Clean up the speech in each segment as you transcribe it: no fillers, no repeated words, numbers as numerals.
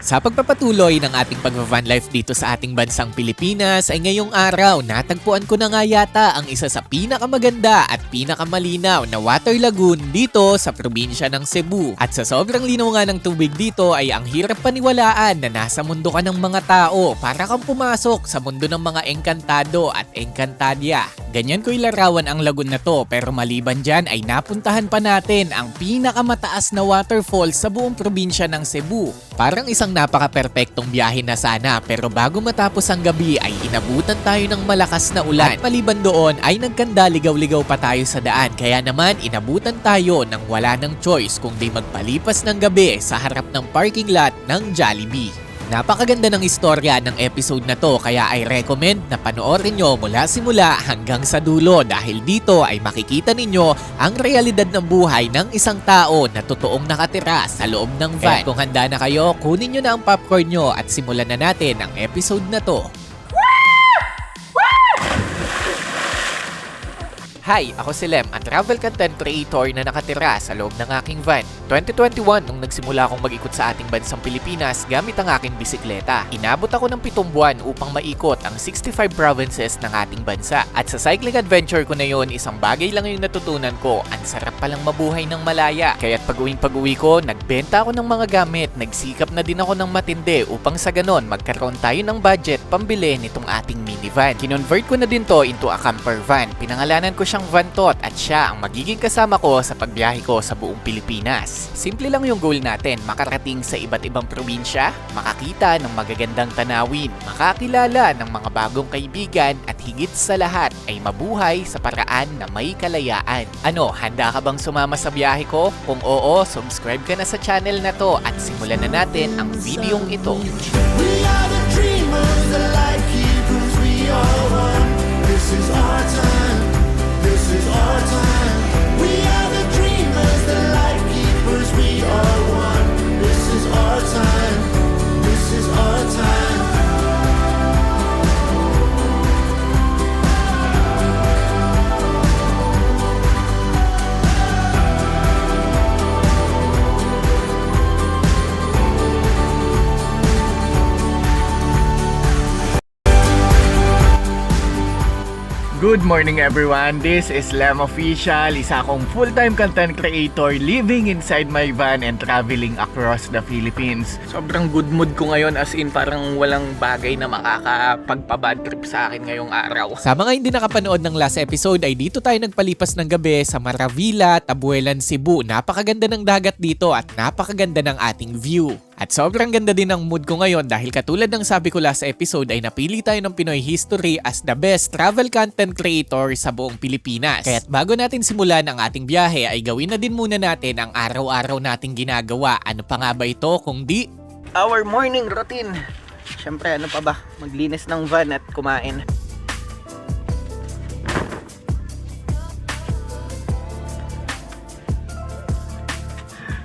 Sa pagpapatuloy ng ating pag-van life dito sa ating bansang Pilipinas ay ngayong araw natagpuan ko na nga yata ang isa sa pinakamaganda at pinakamalinaw na water lagoon dito sa probinsya ng Cebu. At sa sobrang linaw nga ng tubig dito ay ang hirap paniwalaan na nasa mundo ka ng mga tao para kang pumasok sa mundo ng mga engkantado at engkantadya. Ganyan ko ilarawan ang lagoon na to pero maliban dyan ay napuntahan pa natin ang pinakamataas na waterfall sa buong probinsya ng Cebu. Parang isang napaka-perpektong biyahe na sana pero bago matapos ang gabi ay inabutan tayo ng malakas na ulan. At maliban doon ay nagkanda ligaw-ligaw pa tayo sa daan kaya naman inabutan tayo ng wala ng choice kundi magpalipas ng gabi sa harap ng parking lot ng Jollibee. Napakaganda ng istorya ng episode na to kaya ay recommend na panoorin nyo mula simula hanggang sa dulo dahil dito ay makikita ninyo ang realidad ng buhay ng isang tao na totoong nakatira sa loob ng van. Kung handa na kayo, kunin nyo na ang popcorn nyo at simulan na natin ang episode na to. Hi, ako si Lem, ang travel content creator na nakatira sa loob ng aking van. 2021 nung nagsimula akong mag-ikot sa ating bansang Pilipinas gamit ang aking bisikleta. Inabot ako ng 7 buwan upang maikot ang 65 provinces ng ating bansa. At sa cycling adventure ko na yon, isang bagay lang yung natutunan ko, ang sarap palang mabuhay ng malaya. Kaya't pag-uwi ko, nagbenta ako ng mga gamit, nagsikap na din ako ng matindi upang sa ganon magkaroon tayo ng budget pambili nitong ating minivan. Kinonvert ko na din to into a camper van. Pinangalanan ko siyang Vantot at siya ang magiging kasama ko sa pagbiyahe ko sa buong Pilipinas. Simple lang yung goal natin, makarating sa iba't ibang probinsya, makakita ng magagandang tanawin, makakilala ng mga bagong kaibigan at higit sa lahat ay mabuhay sa paraan na may kalayaan. Ano, handa ka bang sumama sa biyahe ko? Kung oo, subscribe ka na sa channel na to at simulan na natin ang videong ito. We are the dreamers, the light keepers, we are one. This is our time. This is our time. We are the dreamers, the light keepers, we are one. This is our time. This is our time. Good morning everyone, this is Lem Official, isa akong full-time content creator living inside my van and traveling across the Philippines. Sobrang good mood ko ngayon as in parang walang bagay na makakapagpa-bad trip sa akin ngayong araw. Sa mga hindi nakapanood ng last episode ay dito tayo nagpalipas ng gabi sa Maravilla, Tabuelan, Cebu. Napakaganda ng dagat dito at napakaganda ng ating view. At sobrang ganda din ng mood ko ngayon dahil katulad ng sabi ko last episode ay napili tayo ng Pinoy History as the best travel content creator sa buong Pilipinas. Kaya't bago natin simulan ang ating biyahe ay gawin na din muna natin ang araw-araw nating ginagawa. Ano pa nga ba ito kung di Our morning routine. Siyempre ano pa ba, maglinis ng van at kumain.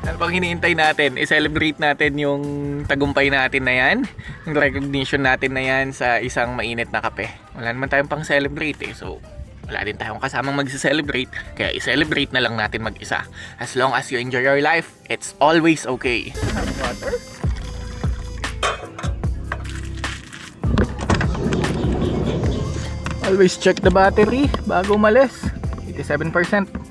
Ano pang hinihintay natin? I-celebrate natin yung tagumpay natin na yan, yung recognition natin na yan sa isang mainit na kape. Wala naman tayong pang celebrate eh, so wala din tayong kasamang mag-celebrate, kaya i-celebrate na lang natin mag-isa. As long as you enjoy your life, it's always okay. Water? Always check the battery bago umalis. 87%.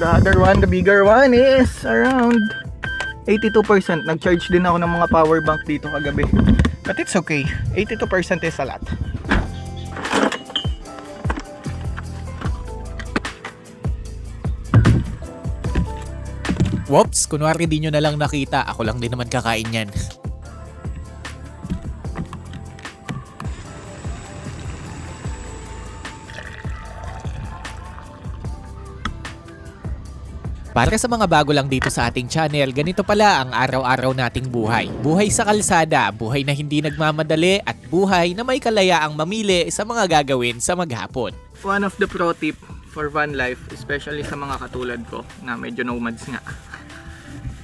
The other one, the bigger one is around 82%. Nag-charge din ako ng mga power bank dito kagabi. But it's okay. 82% is a lot. whoops, kunwari di nyo na lang nakita, ako lang din naman kakain yan. Para sa mga bago lang dito sa ating channel, ganito pala ang araw-araw nating buhay. Buhay sa kalsada, buhay na hindi nagmamadali, at buhay na may kalayaang mamili sa mga gagawin sa maghapon. One of the pro tip for van life, especially sa mga katulad ko na medyo nomads nga.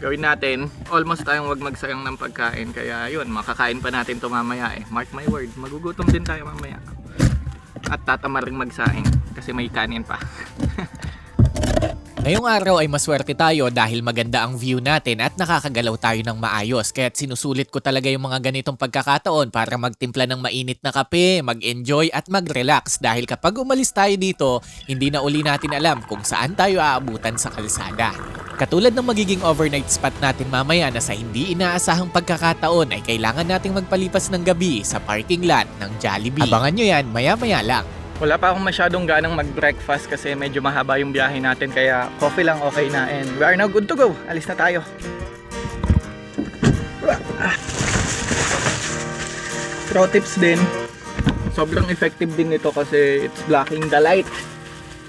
Gawin natin, almost tayong wag magsayang ng pagkain, kaya yun, makakain pa natin to mamaya eh. Mark my word, magugutom din tayo mamaya. At tatama rin magsaing kasi may kanin pa. Ngayong araw ay maswerte tayo dahil maganda ang view natin at nakakagalaw tayo ng maayos. Kaya't sinusulit ko talaga yung mga ganitong pagkakataon para magtimpla ng mainit na kape, mag-enjoy at mag-relax. Dahil kapag umalis tayo dito, hindi na uli natin alam kung saan tayo aabutan sa kalsada. Katulad ng magiging overnight spot natin mamaya na sa hindi inaasahang pagkakataon ay kailangan nating magpalipas ng gabi sa parking lot ng Jollibee. Abangan nyo yan maya-maya lang. Wala pa akong masyadong ganang mag-breakfast kasi medyo mahaba yung biyahe natin, kaya coffee lang okay na, and we are now good to go. Alis na tayo. Pro tips din, sobrang effective din nito kasi it's blocking the light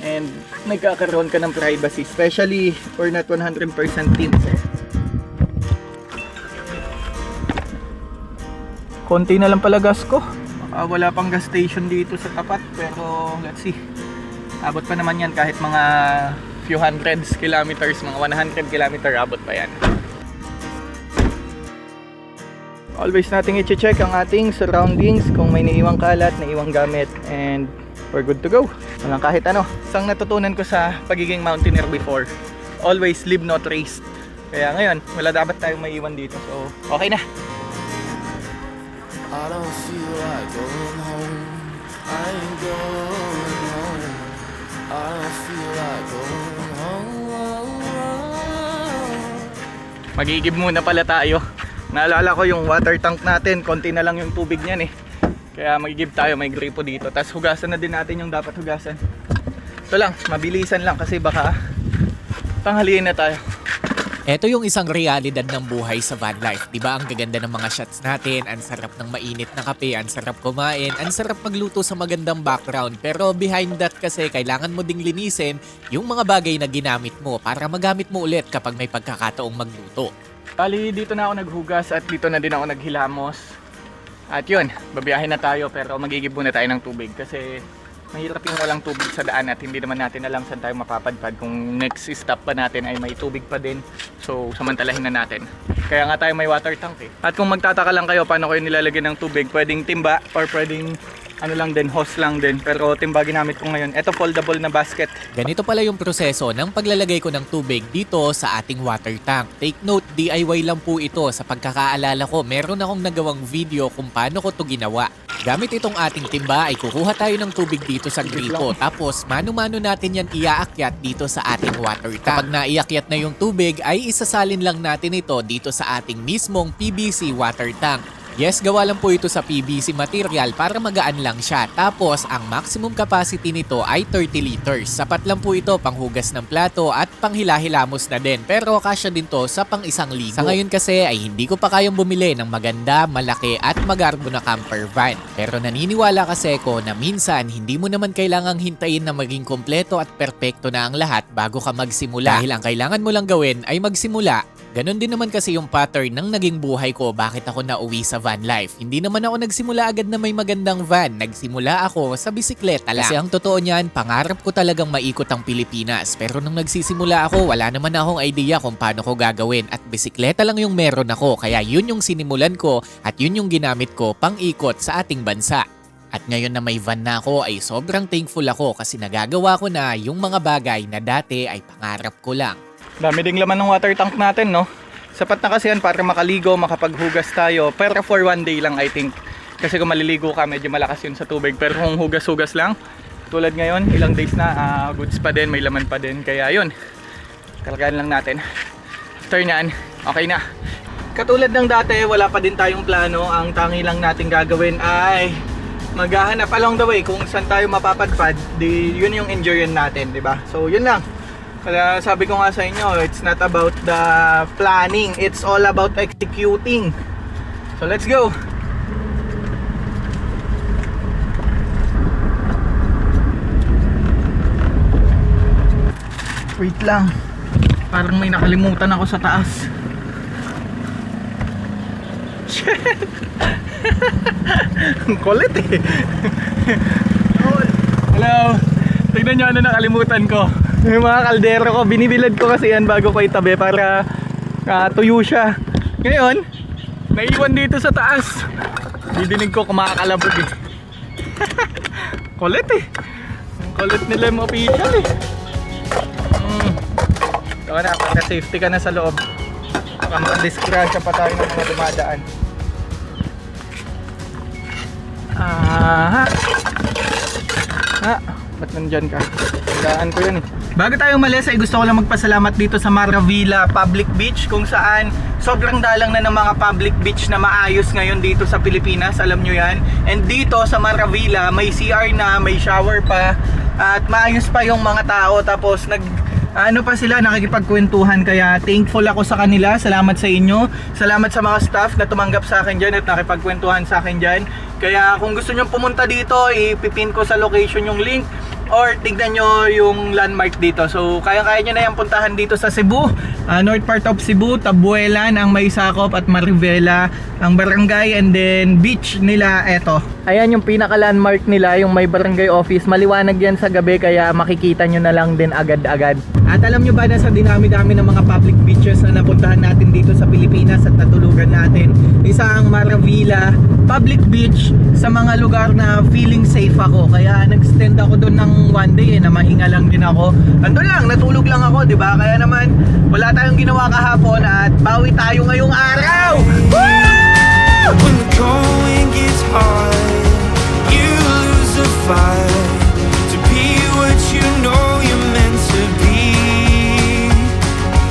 and nagkakaroon ka ng privacy, especially for not 100% tint. Konti na lang pala gas ko. Wala pang gas station dito sa tapat, pero let's see. Abot pa naman yan kahit mga few hundreds kilometers, mga 100 kilometer abot pa yan. Always nating i-check ang ating surroundings kung may naiwang kalat, naiwang gamit, and we're good to go. Walang kahit ano. Isang natutunan ko sa pagiging mountaineer before, always leave no trace. Kaya ngayon, wala dapat tayong maiwan dito. So, okay na. I don't feel like going home. I ain't going home. I don't feel like going home. Magigib muna pala tayo. Naalala ko yung water tank natin, konti na lang yung tubig niyan eh. Kaya magigib tayo, may gripo dito. Tapos hugasan na din natin yung dapat hugasan. Ito lang, mabilisan lang kasi baka tanghaliin na tayo. Ito yung isang realidad ng buhay sa van life. Diba ang gaganda ng mga shots natin, ang sarap ng mainit na kape, ang sarap kumain, ang sarap magluto sa magandang background. Pero behind that kasi, kailangan mo ding linisin yung mga bagay na ginamit mo para magamit mo ulit kapag may pagkakataong magluto. Bali, dito na ako naghugas at dito na din ako naghilamos. At yun, babiyahin na tayo pero magigib muna tayo ng tubig kasi mahirap yung walang tubig sa daan at hindi naman natin alam saan tayo mapapadpad kung next stop pa natin ay may tubig pa din. So samantalahin na natin. Kaya nga tayo may water tank eh. At kung magtataka lang kayo paano kayo nilalagyan ng tubig, pwedeng timba or pwedeng ano lang din, hose lang din. Pero timba ginamit ko ngayon. Ito foldable na basket. Ganito pala yung proseso ng paglalagay ko ng tubig dito sa ating water tank. Take note, DIY lang po ito. Sa pagkakaalala ko, meron akong nagawang video kung paano ko to ginawa. Gamit itong ating timba ay kukuha tayo ng tubig dito sa gripo. Tapos mano-mano natin yan iaakyat dito sa ating water tank. Kapag naiakyat na yung tubig ay isasalin lang natin ito dito sa ating mismong PVC water tank. Yes, gawa lang po ito sa PVC material para magaan lang siya. Tapos, ang maximum capacity nito ay 30 liters. Sapat lang po ito panghugas ng plato at panghilahilamos na din. Pero kasya din to sa pang isang ligo. Sa ngayon kasi ay hindi ko pa kayang bumili ng maganda, malaki at magarbo na camper van. Pero naniniwala kasi ko na minsan hindi mo naman kailangang hintayin na maging kompleto at perpekto na ang lahat bago ka magsimula. Dahil ang kailangan mo lang gawin ay magsimula. Ganon din naman kasi yung pattern ng naging buhay ko bakit ako nauwi sa van life. Hindi naman ako nagsimula agad na may magandang van. Nagsimula ako sa bisikleta lang. Kasi ang totoo niyan, pangarap ko talagang maikot ang Pilipinas. Pero nung nagsisimula ako, wala naman akong idea kung paano ko gagawin. At bisikleta lang yung meron ako. Kaya yun yung sinimulan ko at yun yung ginamit ko pang ikot sa ating bansa. At ngayon na may van na ako ay sobrang thankful ako kasi nagagawa ko na yung mga bagay na dati ay pangarap ko lang. Dami ding laman ng water tank natin, no? Sapat na kasi yan para makaligo, makapaghugas tayo. Pero for one day lang, I think. Kasi kung maliligo ka, medyo malakas yun sa tubig. Pero kung hugas-hugas lang, tulad ngayon, ilang days na, goods pa din, may laman pa din. Kaya yun, talagaan lang natin. After nyan, okay na. Katulad ng dati, wala pa din tayong plano. Ang tangi lang natin gagawin ay maghahanap along the way kung saan tayo mapapadpad. Yun yung enjoyin natin, di ba? So yun lang. Kaya sabi ko nga sa inyo, it's not about the planning, it's all about executing. So let's go! Wait lang, parang may nakalimutan ako sa taas. Shit! Ang kulit eh. Hello! Tignan nyo ano nakalimutan ko. Yung mga kaldero ko, binibilad ko kasi yan bago ko itabi para tuyo siya. Ngayon, naiwan dito sa taas. Didinig ko kumakalabog eh. Kulit eh. Ang kulit nila yung official eh. Saka na, para safety ka na sa loob. Baka makadisgrasya pa tayo ng mga dumadaan. Ba't nandyan ka? Tandaan ko yun eh. Bago tayo umalis ay gusto ko lang magpasalamat dito sa Maravilla Public Beach, kung saan sobrang dalang na ng mga public beach na maayos ngayon dito sa Pilipinas, alam nyo yan. And dito sa Maravilla may CR na, may shower pa, at maayos pa yung mga tao. Tapos ano pa sila, nakikipagkwentuhan, kaya thankful ako sa kanila. Salamat sa inyo, salamat sa mga staff na tumanggap sa akin dyan at nakipagkwentuhan sa akin dyan. Kaya kung gusto nyo pumunta dito, ipipin ko sa location yung link, or tignan nyo yung landmark dito. So kaya-kaya nyo na yung puntahan dito sa Cebu, north part of Cebu, Tabuelan ang may sakop, at Marivela ang barangay, and then beach nila eto. Ayan yung pinaka landmark nila, yung may barangay office. Maliwanag yan sa gabi kaya makikita nyo na lang din agad-agad. At alam nyo ba na sa dinami-dami ng mga public beaches na napuntahan natin dito sa Pilipinas at natulugan natin, isa ang Maravilla Public Beach sa mga lugar na feeling safe ako. Kaya nag-extend ako doon ng one day na mahinga lang din ako. Andun lang, natulog lang ako, di ba? Kaya naman wala tayong ginawa kahapon at bawi tayo ngayong araw. Woo! When the going gets hard, you lose the fight to be what you know you're meant to be.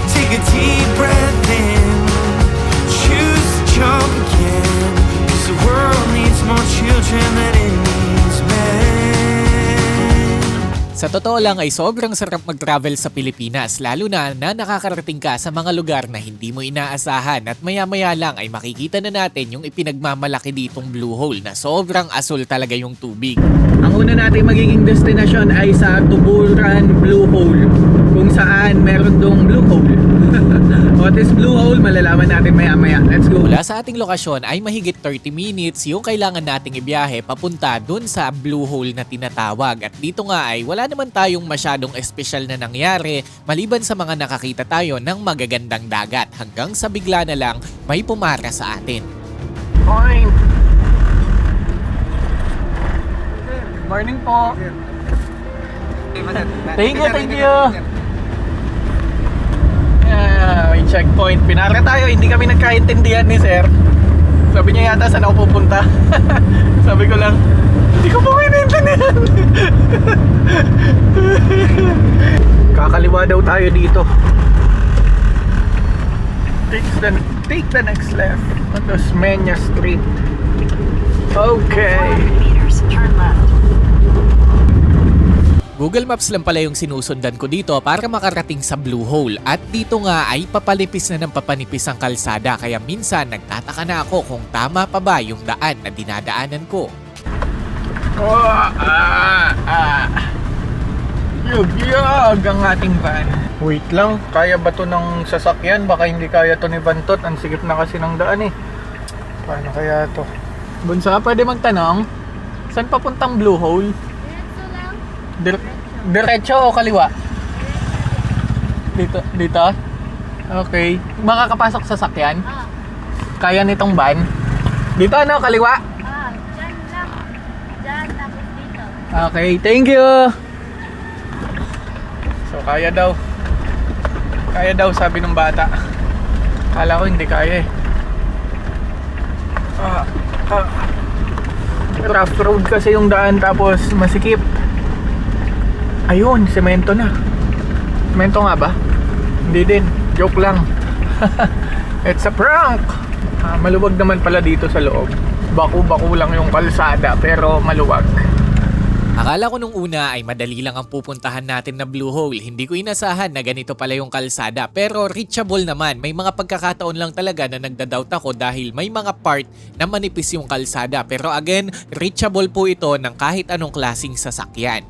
Take a deep breath in, choose to jump again, 'cause the world needs more children than it needs men. Sa totoo lang ay sobrang sarap mag-travel sa Pilipinas, lalo na nakakarating ka sa mga lugar na hindi mo inaasahan, at maya-maya lang ay makikita na natin yung ipinagmamalaki ditong Blue Hole na sobrang asul talaga yung tubig. Ang una natin magiging destination ay sa Tuburan Blue Hole, kung saan meron dong Blue Hole. What is Blue Hole? Malalaman natin maya-maya. Let's go! Mula sa ating lokasyon ay mahigit 30 minutes yung kailangan nating ibiyahe papunta dun sa Blue Hole na tinatawag. At dito nga ay wala naman tayong masyadong espesyal na nangyari maliban sa mga nakakita tayo ng magagandang dagat, hanggang sa bigla na lang may pumara sa atin. Point! Morning po! Thank you! May checkpoint. Pinara tayo, hindi kami nagkaintindihan ni sir. Sabi niya yata saan ako pupunta. Sabi ko lang, hindi ko po maintindihan. Kakaliwa daw tayo dito. Take the next left on Osmeña Street. Okay. 400 meters, turn left. Google Maps lang pala yung sinusundan ko dito para makarating sa Blue Hole, at dito nga ay papalipis na ng papanipis ang kalsada, kaya minsan nagtataka na ako kung tama pa ba yung daan na dinadaanan ko. Yug ang ating van. Wait lang, kaya ba to ng sasakyan? Baka hindi kaya to ni Bantot. Ang sigip na kasi ng daan eh. Paano kaya to? Bunsa, pwede magtanong? Saan papuntang Blue Hole? Diretso o kaliwa? Dito? Okay. Makakapasok sa sakyan? Kaya nitong van? Dito ano, kaliwa? Dyan lang. Dyan, tapos dito. Okay, thank you! So, kaya daw. Kaya daw, sabi ng bata. Kala ko hindi kaya eh. Rough road kasi yung daan, tapos masikip. Ayun, semento na. Semento nga ba? Hindi din, joke lang. It's a prank! Maluwag naman pala dito sa loob. Baku-baku lang yung kalsada, pero maluwag. Akala ko nung una ay madali lang ang pupuntahan natin na Blue Hole. Hindi ko inasahan na ganito pala yung kalsada, pero reachable naman. May mga pagkakataon lang talaga na nagda-doubt ako dahil may mga part na manipis yung kalsada. Pero again, reachable po ito ng kahit anong klaseng sasakyan.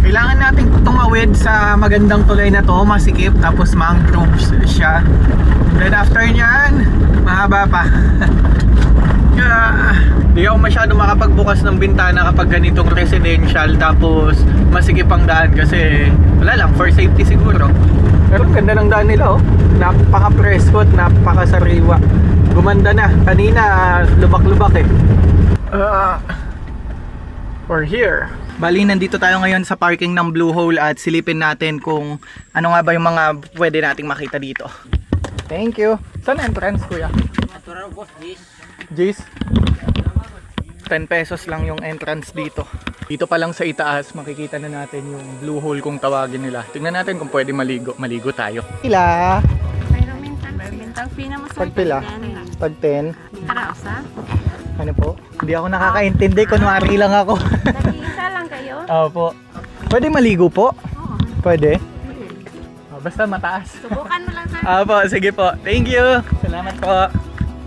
Kailangan natin tumawid sa magandang tulay na to, masikip, tapos mangroves siya. Then after nyan, mahaba pa. Di ako masyado makapagbukas ng bintana kapag ganitong residential, tapos masikip ang daan kasi wala lang, for safety siguro. Pero ang ganda ng daan nila oh. Napaka-presko at napaka-sariwa. Gumanda na. Kanina lubak-lubak eh. We're here. Bali, nandito tayo ngayon sa parking ng Blue Hole at silipin natin kung ano nga ba yung mga pwede nating makita dito. Thank you. Saan entrance, kuya? Jace? 10 pesos lang yung entrance dito. Dito pa lang sa itaas, makikita na natin yung Blue Hole kung tawagin nila. Tingnan natin kung pwede maligo. Maligo tayo. Pila? Mayroong mintang pina mo sa Pagpila? Pag 10? Para usa? Ano po? Hindi ako nakakaintindi. Kunwari lang ako. Nag-iisa lang kayo? Opo. Pwede maligo po? Oo. Pwede? Basta mataas. Subukan mo lang sir. Opo, sige po. Thank you. Salamat po.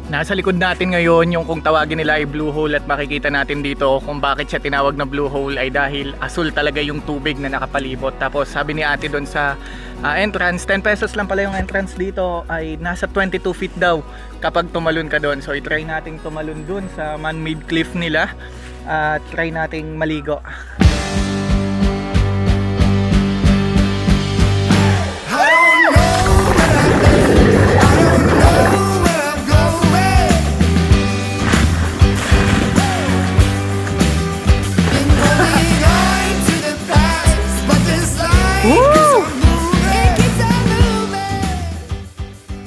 Nasa likod natin ngayon yung kung tawagin nila ay Blue Hole at makikita natin dito kung bakit siya tinawag na Blue Hole ay dahil asul talaga yung tubig na nakapalibot. Tapos sabi ni ate doon sa entrance, 10 pesos lang pala yung entrance dito ay nasa 22 feet daw kapag tumalon ka doon. So i-try nating tumalon doon sa man-made cliff nila at try nating maligo. I don't know where I've been. I don't know where I'm going. Been holding on to the past, but this life keeps on moving. It keeps on moving.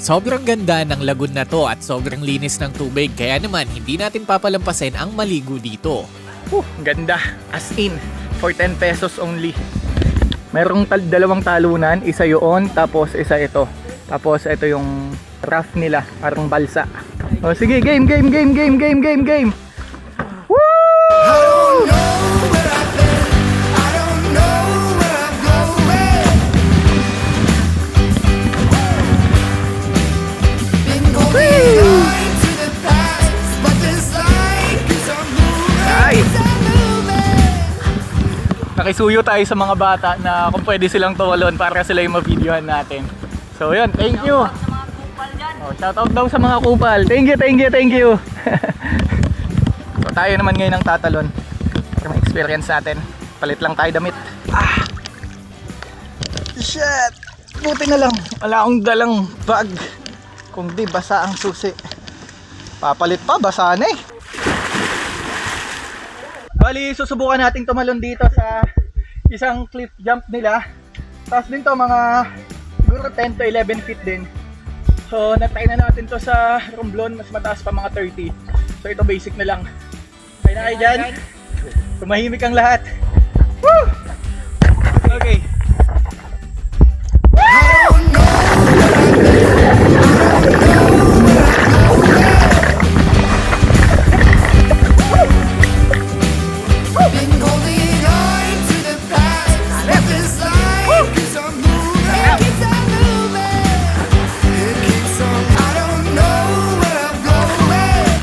Sobrang ganda ng lagoon na to at sobrang linis ng tubig kaya naman hindi natin papalampasin ang maligo dito. Ganda. As in, for 10 pesos only. Merong dalawang talunan, isa yun, tapos isa ito. Tapos ito yung raft nila, parang balsa. O sige, game! I don't know where I've been. I don't know where I'm going. Been holding on to the past, but this life keeps on moving. Ay! Keeps on moving. Nakisuyo tayo sa mga bata na kung pwede silang tumalon para sila yung ma-videohan natin. So yun, thank you! Oh, shoutout daw sa mga kupal. Thank you! So tayo naman ngayon ang tatalon para ma-experience natin. Palit lang tayo damit. Shit! Buti na lang. Wala akong dalang bag. Kung di, basa ang susi. Papalit pa, basa na eh. Bali, susubukan nating tumalon dito sa isang cliff jump nila. Tapos din to mga siguro 10 to 11 feet din. So, natry na natin to sa Romblon, mas mataas pa mga 30. So, ito basic na lang. Kaya na kayo dyan. Tumahimik ang lahat. Woo! Okay. Been holding on to the past, but this life keeps on moving. It keeps on moving. It keeps on. I don't know where I'm going.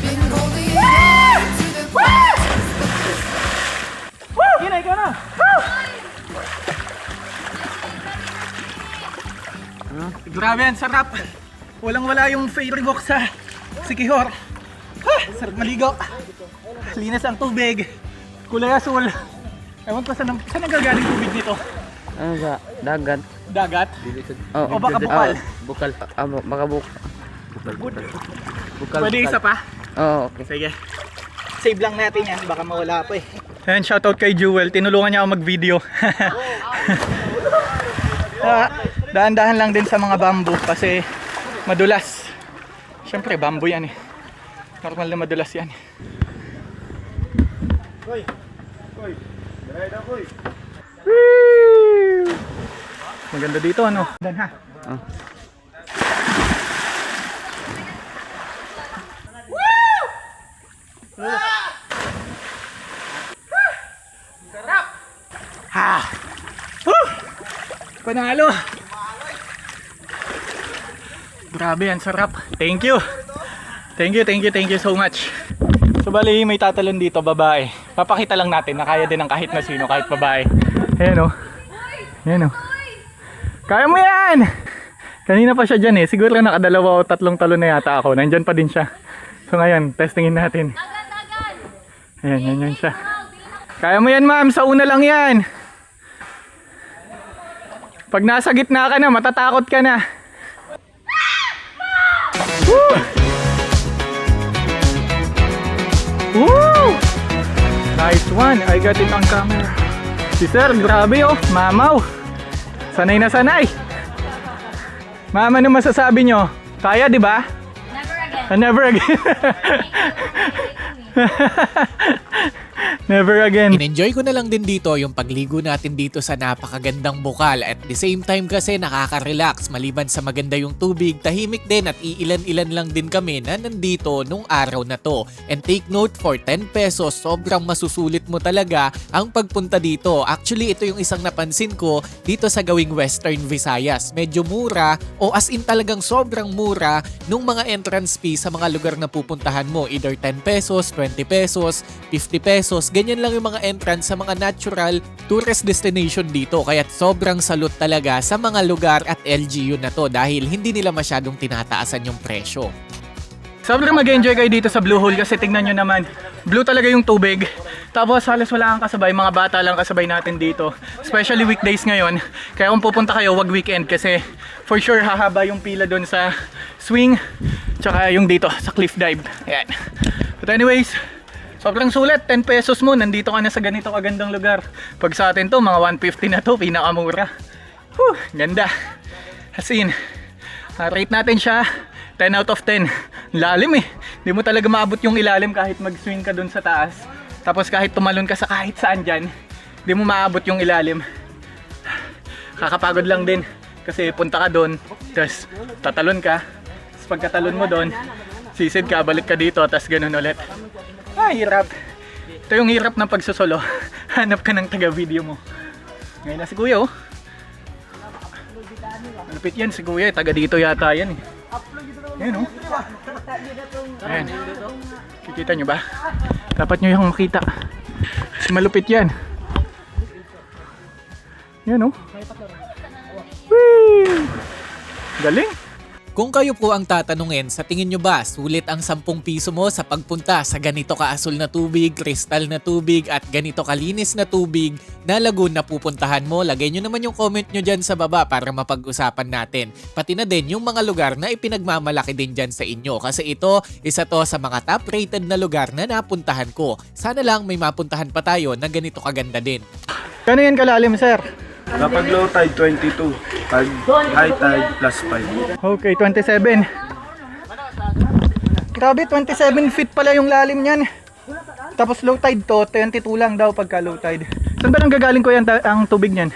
Been holding on to the past. Kina, ikaw na! Grabe yan, sarap! Walang-wala yung fairy walk sa Sikihor. Sarap maligo. Linas ang tubig. Kulay asul. Ewan ko saan nagagaling tubig dito. Ano sa dagat? Dagat? O Oh, baka bukal? bukal. Baka bukal. Pwede isa pa? Oo, okay. Sige. Save lang natin yan, baka mawala pa eh. Ayan, shoutout kay Jewel. Tinulungan niya ako mag-video. Daan-dahan lang din sa mga bamboo kasi madulas. Siyempre, bamboo yan eh. Normal na madulas yan. Woo! Maganda dito ano? Dan ha? Ha! Woo! Panalo! Grabe yan, sarap. Thank you. Thank you so much. So bali, may tatalon dito, babae. Papakita lang natin na kaya din ng kahit na sino, kahit babae. Ayan o. Ayan o. Kaya mo yan! Kanina pa siya dyan eh. Siguro nakadalawa o tatlong talon na yata ako. Nandyan pa din siya. So ngayon, testingin natin. Ayan, yan siya. Kaya mo yan, ma'am. Sa una lang yan. Pag nasa gitna ka na, matatakot ka na. Woo! Woo! Nice one. I got it on camera. Si Sir, grabe oh. Mamaw. Sanay na sanay. Ma'am, ano masasabi nyo? Kaya, di ba? Never again. Never again. Never again. In-enjoy ko na lang din dito yung pagligo natin dito sa napakagandang bukal. At the same time kasi nakaka-relax. Maliban sa maganda yung tubig, tahimik din at iilan-ilan lang din kami na nandito nung araw na to. And take note, for 10 pesos, sobrang masusulit mo talaga ang pagpunta dito. Actually, ito yung isang napansin ko dito sa gawing Western Visayas. Medyo mura o as in talagang sobrang mura nung mga entrance fee sa mga lugar na pupuntahan mo. Either 10 pesos, 20 pesos, 50 pesos. Ganyan lang yung mga entrance sa mga natural tourist destination dito. Kaya sobrang salute talaga sa mga lugar at LGU na to dahil hindi nila masyadong tinataasan yung presyo. Sobrang mag-enjoy kayo dito sa Blue Hole kasi tignan nyo naman, blue talaga yung tubig. Tapos halos wala kang kasabay, mga bata lang kasabay natin dito. Especially weekdays ngayon. Kaya kung pupunta kayo, wag weekend kasi for sure hahaba yung pila doon sa swing. Tsaka yung dito sa cliff dive. Ayan. But anyways, sobrang sulit, 10 pesos mo, nandito ka na sa ganito kagandang lugar. Pag sa atin to, mga 150 na to, pinakamura. Whew, ganda. As in, rate natin siya 10 out of 10. Lalim eh. Hindi mo talaga maabot yung ilalim kahit mag-swing ka dun sa taas. Tapos kahit tumalon ka sa kahit saan dyan, hindi mo maabot yung ilalim. Kakapagod lang din. Kasi punta ka dun, tapos tatalon ka. Tapos pagkatalon mo dun, sisid ka, balik ka dito, tapos ganun ulit. Hirap. Ito yung hirap ng pagsusolo. Hanap ka ng taga-video mo. Ngayon na si Kuya oh. Malapit yan si Kuya, taga dito yata yan eh. Ayan oh. Ayan. Kikita nyo ba? Dapat nyo yung makita. Kasi malupit yan. Ayan oh. Whee! Galing. Kung kayo po ang tatanungin, sa tingin nyo ba sulit ang 10 piso mo sa pagpunta sa ganito ka-asul na tubig, kristal na tubig at ganito kalinis na tubig na lagoon na pupuntahan mo? Lagay nyo naman yung comment nyo dyan sa baba para mapag-usapan natin. Pati na din yung mga lugar na ipinagmamalaki din dyan sa inyo kasi ito, isa to sa mga top rated na lugar na napuntahan ko. Sana lang may mapuntahan pa tayo na ganito kaganda din. Kano yan kalalim, sir? Kapag low tide, 22. Pag high tide, plus 5. Okay, 27. Grabe, 27 feet pala yung lalim niyan. Tapos low tide to, 22 lang daw pagka low tide. Saan ba nang gagaling ko yan ang tubig niyan?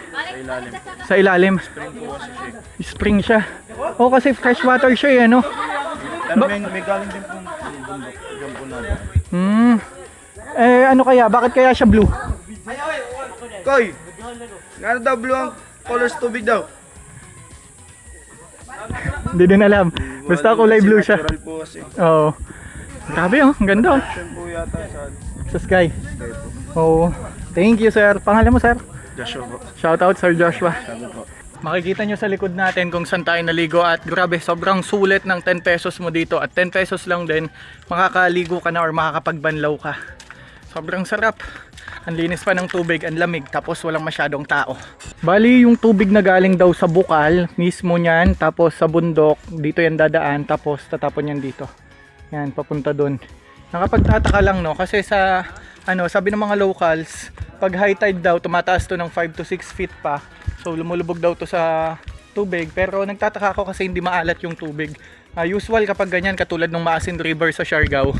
Sa ilalim. Spring siya. Oh, kasi fresh water siya eh, no? Pero may galing din pong bundok. Yung po Ano kaya? Bakit kaya siya blue? Koy! Nga daw blue ang colors tubig daw. Hindi din alam. Basta kulay blue siya. Natural po kasi. Oo. Grabe oh, ang ganda oh. Siya po yata Sa sa sky. Oh, thank you sir. Pangalan mo sir? Joshua po. Shout out Sir Joshua. Sabi po. Makikita nyo sa likod natin kung saan tayo naligo at grabe sobrang sulit ng 10 pesos mo dito at 10 pesos lang din makakaligo ka na or makakapagbanlaw ka. Sobrang sarap. Ang linis pa ng tubig, ang lamig, tapos walang masyadong tao. Bali yung tubig na galing daw sa bukal mismo niyan, tapos sa bundok dito yan dadaan, tapos tatapon yan dito. Yan, papunta doon. Nakapagtataka lang no, kasi sa sabi ng mga locals, pag high tide daw tumataas to ng 5 to 6 feet pa. So lumulubog daw to sa tubig, pero nagtataka ako kasi hindi maalat yung tubig. Usual kapag ganyan, katulad ng Maasin River sa Siargao.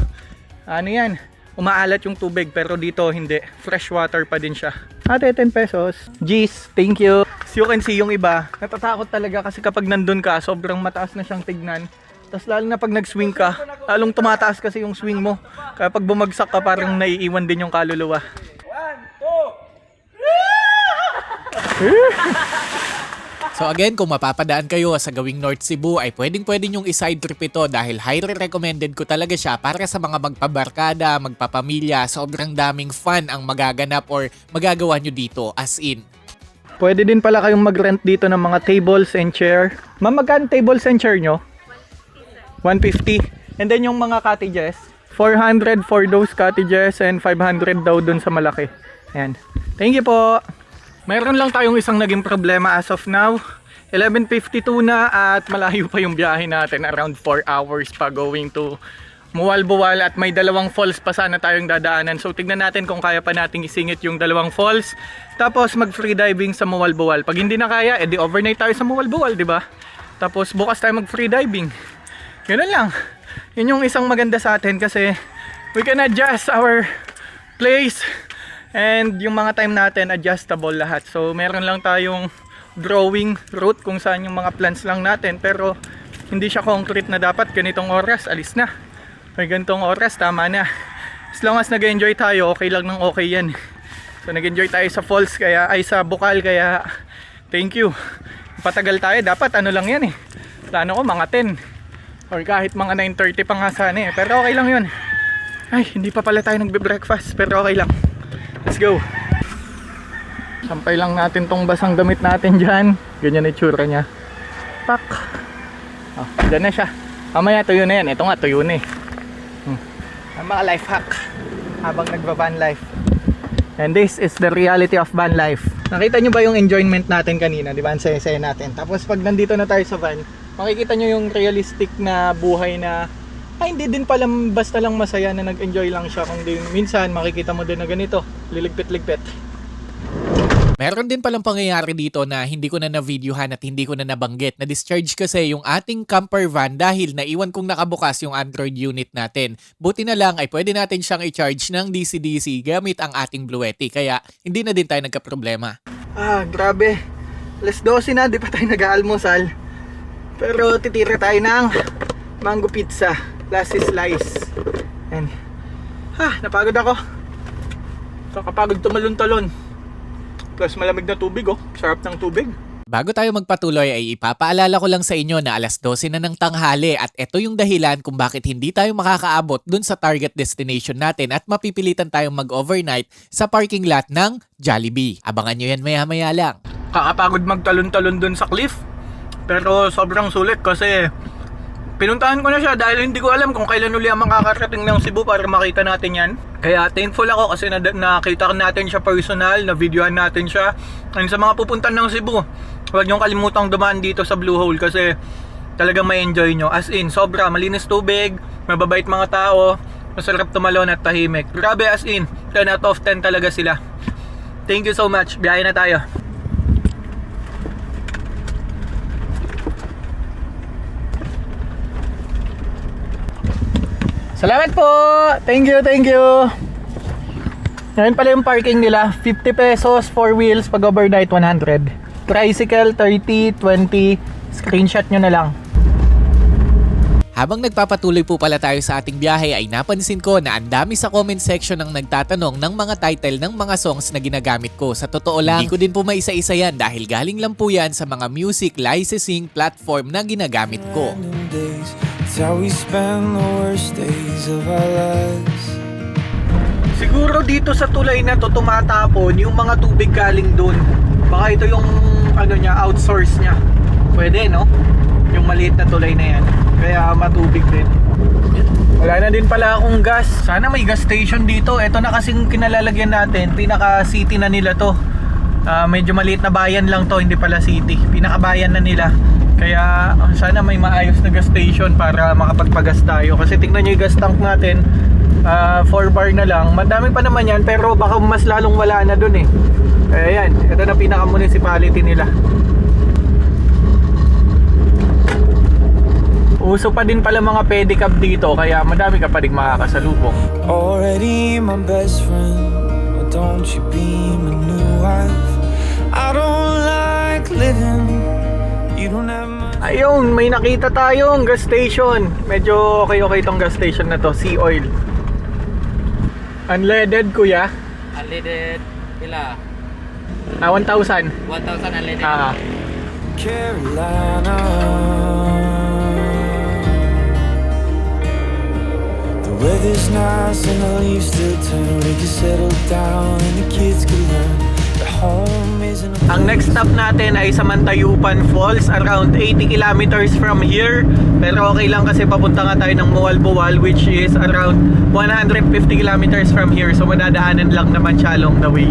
Ano yan? Umaalat yung tubig, pero dito hindi. Fresh water pa din siya. Ate, 10 pesos. Jeez, thank you. As you can see yung iba, natatakot talaga kasi kapag nandun ka, sobrang mataas na siyang tignan. Tapos lalo na pag nag-swing ka, lalong tumataas kasi yung swing mo. Kaya pag bumagsak ka, parang naiiwan din yung kaluluwa. 1, 2! So again, kung mapapadaan kayo sa gawing North Cebu ay pwedeng yung i-side trip ito dahil highly recommended ko talaga siya para sa mga magpabarkada, magpapamilya. Sobrang daming fun ang magaganap or magagawa nyo dito as in. Pwede din pala kayong mag-rent dito ng mga tables and chair. Ma'am, magkano tables and chair nyo? 150. And then yung mga cottages, 400 for those cottages and 500 daw dun sa malaki. Ayan. Thank you po. Mayroon lang tayong isang naging problema as of now. 11:52 na at malayo pa yung biyahe natin. Around 4 hours pa going to Mualbual at may dalawang falls pa sana tayong dadaanan. So tignan natin kung kaya pa nating isingit yung dalawang falls. Tapos mag free diving sa Mualbual. Pag hindi na kaya, edi overnight tayo sa Mualbual, di ba? Tapos bukas tayo mag free diving. Ganun lang. Yun yung isang maganda sa atin kasi we can adjust our place and yung mga time natin adjustable lahat. So meron lang tayong drawing route kung saan yung mga plans lang natin, pero hindi siya concrete na dapat ganitong oras alis na, may ganitong oras tama na. As long as nag-enjoy tayo, okay lang ng okay yan. So nag-enjoy tayo sa falls, kaya ay sa Bukal, kaya thank you. Patagal tayo, dapat ano lang yan plano ko mga 10 or kahit mga 9:30 pa nga sana pero okay lang yun. Ay, hindi pa pala tayo nagbe-breakfast, pero okay lang. Let's go. Sampay lang natin tong basang damit natin dyan. Ganyan itsura niya. Pak. Oh, dyan na siya. Mamaya tuyo na yan. Ito nga tuyo na Ang mga life hack habang nagba-van life. And this is the reality of van life. Nakita nyo ba yung enjoyment natin kanina? Di ba? Ang saya-saya natin. Tapos pag nandito na tayo sa van, makikita nyo yung realistic na buhay na hindi din pala basta lang masaya na nag-enjoy lang siya. Kung din minsan makikita mo din na ganito, liligpit-ligpit. Meron din palang pangyayari dito na hindi ko na na-videohan at hindi ko na nabanggit. Na-discharge kasi yung ating camper van dahil naiwan kong nakabukas yung Android unit natin. Buti na lang ay pwede natin siyang i-charge ng DC-DC gamit ang ating Bluetti. Kaya hindi na din tayo nagka-problema. Grabe. Alas 12 na, di pa tayo nag-aalmusal. Pero titira tayo ng mango pizza. Last slice. And, napagod ako. Kakapagod tumalon-talon. Plus malamig na tubig sarap ng tubig. Bago tayo magpatuloy ay ipapaalala ko lang sa inyo na alas 12 na ng tanghali at ito yung dahilan kung bakit hindi tayo makakaabot dun sa target destination natin at mapipilitan tayong mag-overnight sa parking lot ng Jollibee. Abangan nyo yan maya-maya lang. Kakapagod magtalon-talon dun sa cliff. Pero sobrang sulit kasi pinuntahan ko na siya dahil hindi ko alam kung kailan uli ang makakarating ng Cebu para makita natin yan. Kaya thankful ako kasi nakita natin siya personal, na-videoan natin siya. And sa mga pupuntan ng Cebu, huwag niyong kalimutang dumaan dito sa Blue Hole kasi talagang may enjoy nyo. As in, sobra, malinis tubig, mababait mga tao, masarap tumalon at tahimik. Grabe, as in, 10 out of 10 talaga sila. Thank you so much, biyahe na tayo. Salamat po! Thank you, thank you! Ngayon pala yung parking nila, 50 pesos, 4 wheels, pag overnight 100. Tricycle, 30, 20, screenshot nyo na lang. Habang nagpapatuloy po pala tayo sa ating biyahe ay napansin ko na ang dami sa comment section ang nagtatanong ng mga title ng mga songs na ginagamit ko. Sa totoo lang, hindi ko din po maisa-isa yan dahil galing lang po yan sa mga music licensing platform na ginagamit ko. It's how we spend the worst days of our lives. Siguro dito sa tulay na to tumatapon yung mga tubig galing dun. Baka ito yung outsource niya. Pwede yung maliit na tulay na yan. Kaya matubig din. Wala na din pala akong gas. Sana may gas station dito. Ito na kasing kinalalagyan natin. Pinaka city na nila to. Medyo maliit na bayan lang to, hindi pala city. Pinaka bayan na nila. Kaya sana may maayos na gas station para makapagpagas tayo. Kasi tingnan nyo yung gas tank natin, 4 bar na lang. Madami pa naman yan pero baka mas lalong wala na dun Kaya yan, ito na pinaka municipality nila. Uso pa din pala mga pedicab dito kaya madami ka pa rin makakasalubong. Already my best friend, why don't you be my new wife? I don't like living. You don't have my... Ayun, may nakita tayong gas station. Medyo okay tong gas station na to, Sea Oil. Unleaded kuya? Unleaded, pila? 1,000. 1,000 unleaded. Carolina. The weather's nice and the leaves still turn. We can settle down and the kids can learn. The home isn't a... Ang next stop natin ay sa Mantayupan Falls, around 80 kilometers from here. Pero okay lang kasi papunta nga tayo ng Mualbual, which is around 150 kilometers from here. So madadaanan lang naman siya along the way.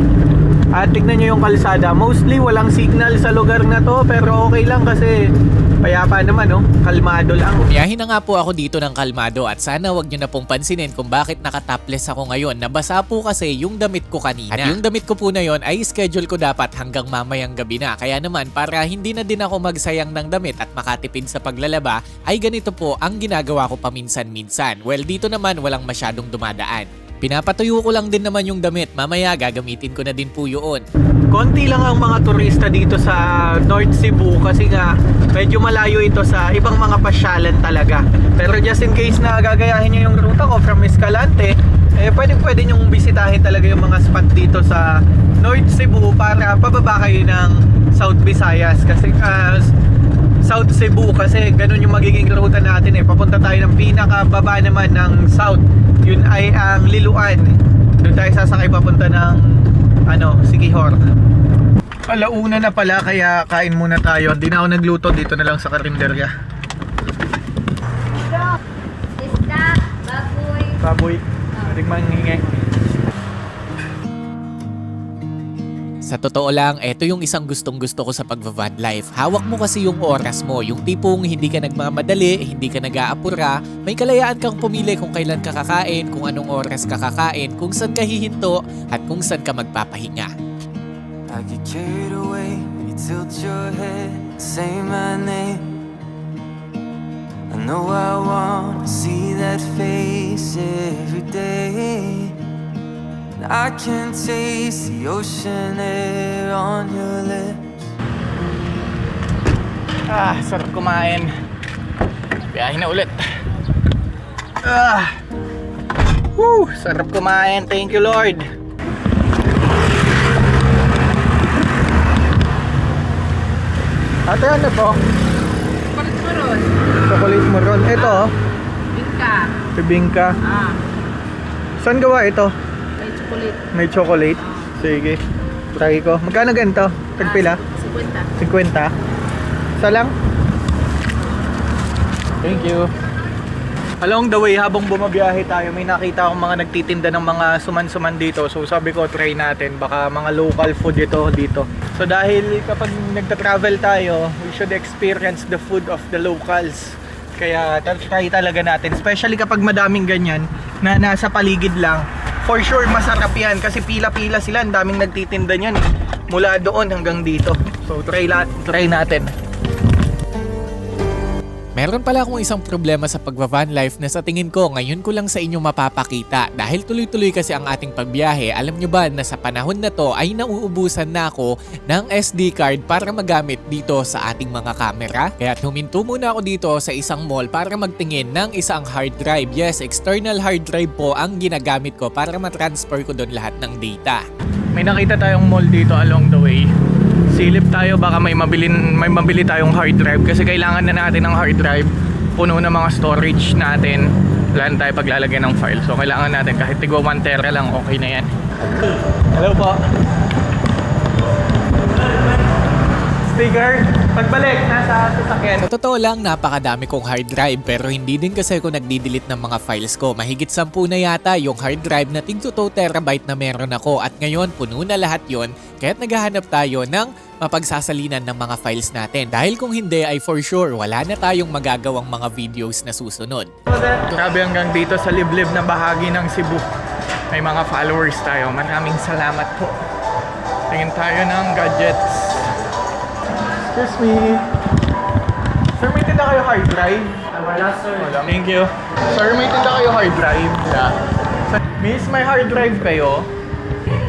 At tignan nyo yung kalsada. Mostly walang signal sa lugar na to, pero okay lang kasi payapa naman, no? Kalmado lang. Biyahe na nga po ako dito ng kalmado at sana wag nyo na pong pansinin kung bakit nakatopless ako ngayon. Nabasa po kasi yung damit ko kanina. At yung damit ko po na yon ay schedule ko dapat hanggang mamayang gabi na. Kaya naman para hindi na din ako magsayang ng damit at makatipid sa paglalaba, ay ganito po ang ginagawa ko paminsan-minsan. Well, dito naman walang masyadong dumadaan. Pinapatuyo ko lang din naman yung damit. Mamaya gagamitin ko na din po yun. Konti lang ang mga turista dito sa North Cebu kasi nga medyo malayo ito sa ibang mga pasyalan talaga. Pero just in case na gagayahin nyo yung ruta ko from Escalante, pwede nyong bisitahin talaga yung mga spot dito sa North Cebu para pababa kayo ng South Visayas. Kasi South Cebu kasi ganun yung magiging ruta natin papunta tayo ng pinakababa naman ng South. Yun ay ang Liloan. Doon tayo sasakay papunta ng Siquijor. Alauna na pala kaya kain muna tayo. Hindi na ako nagluto, dito na lang sa karinderya. Isda, baboy. Baboy, pwedeng manghingi. Sa totoo lang, eto yung isang gustong gusto ko sa pagva-van life. Hawak mo kasi yung oras mo, yung tipong hindi ka nagmamadali, hindi ka nag-aapura, may kalayaan kang pumili kung kailan ka kakain, kung anong oras ka kakain, kung saan ka hihinto, at kung saan ka magpapahinga. I get carried away, you tilt your head, say my name. I know I want to see that face every day. I can taste the ocean air on your lips. Sarap kumain. Biyahe na ulit. Sarap kumain. Thank you, Lord. Ate, ano to? Chocolate maroon. Chocolate maroon. Ito, Bingka. bibingka. Saan gawa ito? May chocolate. May chocolate. Sige. Try ko. Magkano ganito? Tagpila? 50. 50. Isa lang? Thank you. Along the way, habang bumabiyahe tayo, may nakita akong mga nagtitinda ng mga suman-suman dito. So sabi ko, try natin. Baka mga local food ito dito. So dahil kapag nagta-travel tayo, we should experience the food of the locals. Kaya try talaga natin. Especially kapag madaming ganyan na nasa paligid lang. For sure, masarap yan. Kasi pila-pila sila. Ang daming nagtitinda niyan. Mula doon hanggang dito. So try natin. Meron pala akong isang problema sa pagva-van life na sa tingin ko ngayon ko lang sa inyo mapapakita. Dahil tuloy-tuloy kasi ang ating pagbiyahe, alam nyo ba na sa panahon na to ay nauubusan na ako ng SD card para magamit dito sa ating mga camera. Kaya huminto muna ako dito sa isang mall para magtingin ng isang hard drive. Yes, external hard drive po ang ginagamit ko para matransfer ko doon lahat ng data. May nakita tayong mall dito along the way. Silip tayo, baka may mabili tayong hard drive kasi kailangan na natin ng hard drive. Puno na mga storage natin. Wala na tayo paglalagay ng file. So kailangan natin kahit tigwa 1 tera lang, okay na yan. Hello po. Sticker, pagbalik, nasa sasakyan. Sa totoo lang, napakadami kong hard drive pero hindi din kasi ako nagdi-delete ng mga files ko. Mahigit 10 na yata yung hard drive na tig 2 terabyte na meron ako at ngayon puno na lahat yon. Kaya't naghahanap tayo ng mapagsasalinan ng mga files natin. Dahil kung hindi ay for sure wala na tayong magagawang mga videos na susunod. Grabe, hanggang dito sa liblib na bahagi ng Cebu. May mga followers tayo. Maraming salamat po. Tingin tayo ng gadgets. Excuse me. Sir, may tinda kayo hard drive? Wala, sir. Wala. Thank you. Sir, may tinda kayo hard drive? Yeah. Miss, may hard drive kayo?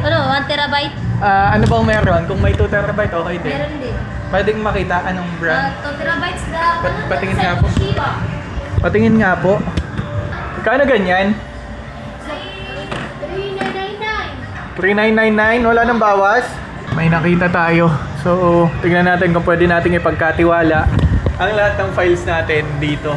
Ano, 1 terabyte? Ano bang meron? Kung may 2 terabyte, okay din. Meron din. Pwedeng makita anong brand? 2 terabytes na. Patingin nga po. Toshiba. Patingin nga po. Kano ganyan? 3999. 3999, wala nang bawas. May nakita tayo. So, tignan natin kung pwede natin ipagkatiwala ang lahat ng files natin dito.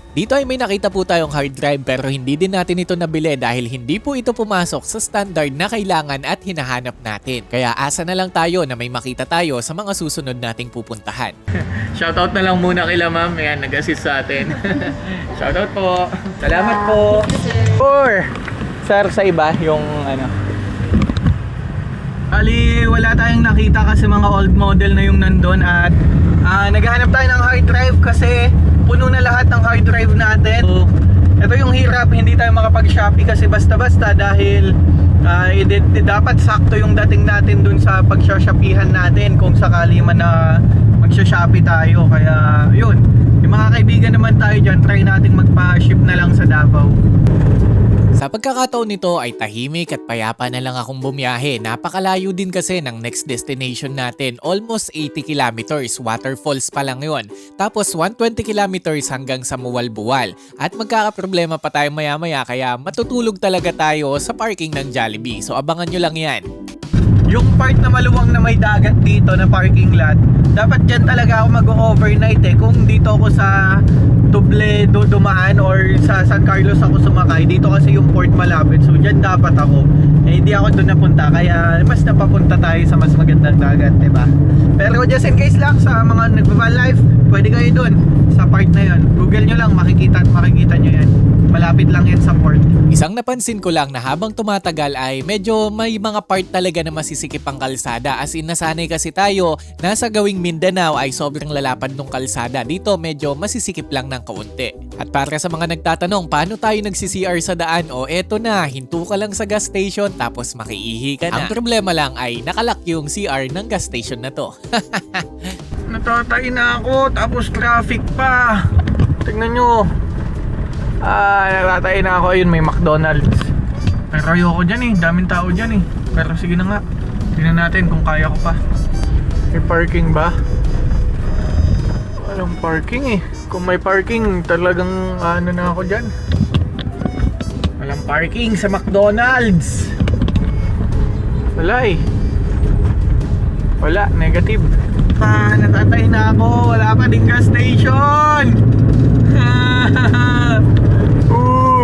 Dito ay may nakita po tayong hard drive pero hindi din natin ito nabili dahil hindi po ito pumasok sa standard na kailangan at hinahanap natin. Kaya asa na lang tayo na may makita tayo sa mga susunod nating pupuntahan. Shoutout na lang muna kila ma'am. Ayan, nag-assist sa atin. Shoutout po. Salamat po. Or, sir, sa iba, yung ano. Bali, wala tayong nakita kasi mga old model na yung nandun at naghahanap tayo ng hard drive kasi puno na lahat ng hard drive natin. So, ito yung hirap, hindi tayo makapag-Shopee kasi basta-basta dahil dapat sakto yung dating natin dun sa pagsashopeehan natin kung sakali man na magsha-Shopee tayo. Kaya yun, yung mga kaibigan naman tayo dyan, try natin magpa-ship na lang sa Davao. Sa pagkakataon nito ay tahimik at payapa na lang akong bumiyahe. Napakalayo din kasi ng next destination natin. Almost 80 kilometers, waterfalls pa lang yon. Tapos 120 kilometers hanggang sa Mualbual. At magkakaproblema pa tayo maya-maya kaya matutulog talaga tayo sa parking ng Jollibee. So abangan nyo lang yan. Yung part na maluwang na may dagat dito na parking lot, dapat dyan talaga ako mag-overnight kung dito ako sa Tubledo dumaan or sa San Carlos ako sumakay. Dito kasi yung port malapit, so dyan dapat ako. Hindi ako doon napunta, kaya mas napapunta tayo sa mas magandang dagat, diba? Pero just in case lang sa mga nagva-van life, pwede kayo doon sa part na yun. Google nyo lang, makikita nyo yan. Malapit lang yan sa port. Isang napansin ko lang na habang tumatagal ay medyo may mga part talaga na masisikip ang kalsada. As in, nasanay kasi tayo, nasa gawing Mindanao ay sobrang lalapad ng kalsada. Dito medyo masisikip lang ng kaunti. At para sa mga nagtatanong, paano tayo nagsi-CR sa daan? O eto na, hinto ka lang sa gas station tapos makiihi ka na. Ang problema lang ay nakalak yung CR ng gas station na to. Natatay na ako, tapos traffic pa. Tingnan nyo. Natatay na ako. Ayun, may McDonald's. Pero ayoko dyan daming tao dyan Pero sige na nga, tingnan natin kung kaya ko pa. May parking ba? Walang parking Kung may parking, talagang ano na ako dyan. Walang parking sa McDonald's. Wala Wala, negative. Natatay na ako. Wala pa ding gas station.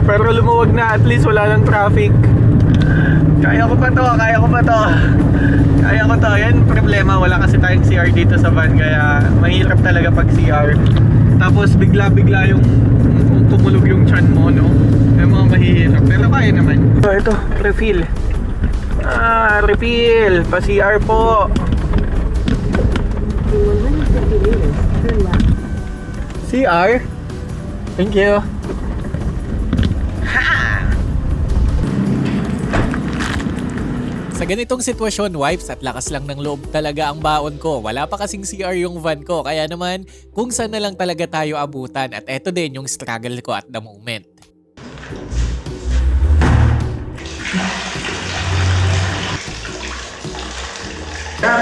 Pero lumuwag na, at least wala ng traffic. Kaya ko pa to. Yan problema, wala kasi tayong CR dito sa van, kaya mahirap talaga pag CR. Tapos bigla-bigla yung tumulog yung chan mo, no? Yung mga mahihirap, pero kaya naman. So ito, refill. Refill, pa CR po. CR? Thank you. Sa ganitong sitwasyon, wipes at lakas lang ng loob talaga ang baon ko. Wala pa kasing CR yung van ko. Kaya naman, kung saan na lang talaga tayo abutan. At eto din yung struggle ko at the moment.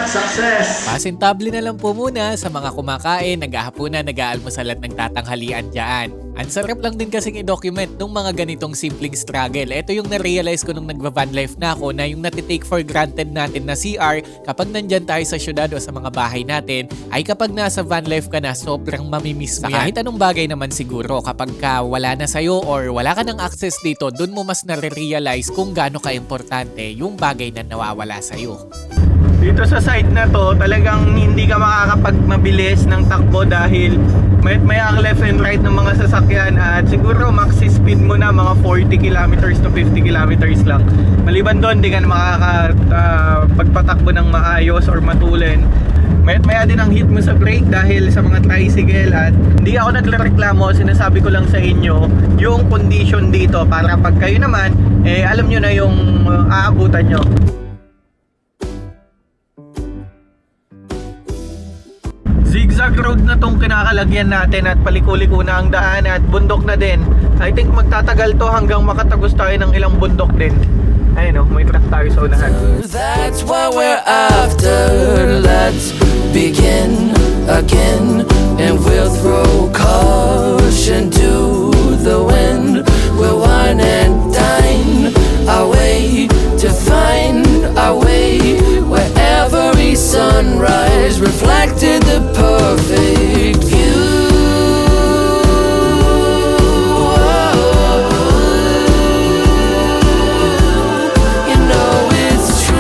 Success! Pasintable na lang po muna sa mga kumakain, naghahapunan, nag-aalmusal at nagtatanghalian dyan. Ang sarap lang din kasing i-document nung mga ganitong simpleng struggle. Ito yung na-realize ko nung nagva-van life na ako na yung natitake for granted natin na CR kapag nandyan tayo sa syudad o sa mga bahay natin ay kapag nasa van life ka na sobrang mamimiss mo yan. Kahit anong bagay naman siguro kapag ka wala na sa'yo or wala ka ng access dito, dun mo mas nare-realize kung gaano ka-importante yung bagay na nawawala sa'yo. Dito sa side na to, talagang hindi ka makakapagmabilis ng takbo dahil may ang left and right ng mga sasakyan at siguro maxi speed mo na mga 40 kilometers to 50 kilometers lang. Maliban doon, hindi ka na makakapagpatakbo ng maayos or matulin. Maya din ang hit mo sa brake dahil sa mga tricycle at hindi ako nagreklamo, sinasabi ko lang sa inyo yung condition dito para pag kayo naman, alam nyo na yung aabutan nyo. Zigzag road na tong kinakalagyan natin at paliko-liko na ang daan at bundok na din. I think magtatagal to hanggang makatagos tayo ng ilang bundok din. Ayun may truck tayo sa unahan. That's what we're after. Let's begin again, and we'll throw caution to the wind. We'll wine and dine our way to find our way, where every sunrise reflected the perfect view. You know it's true.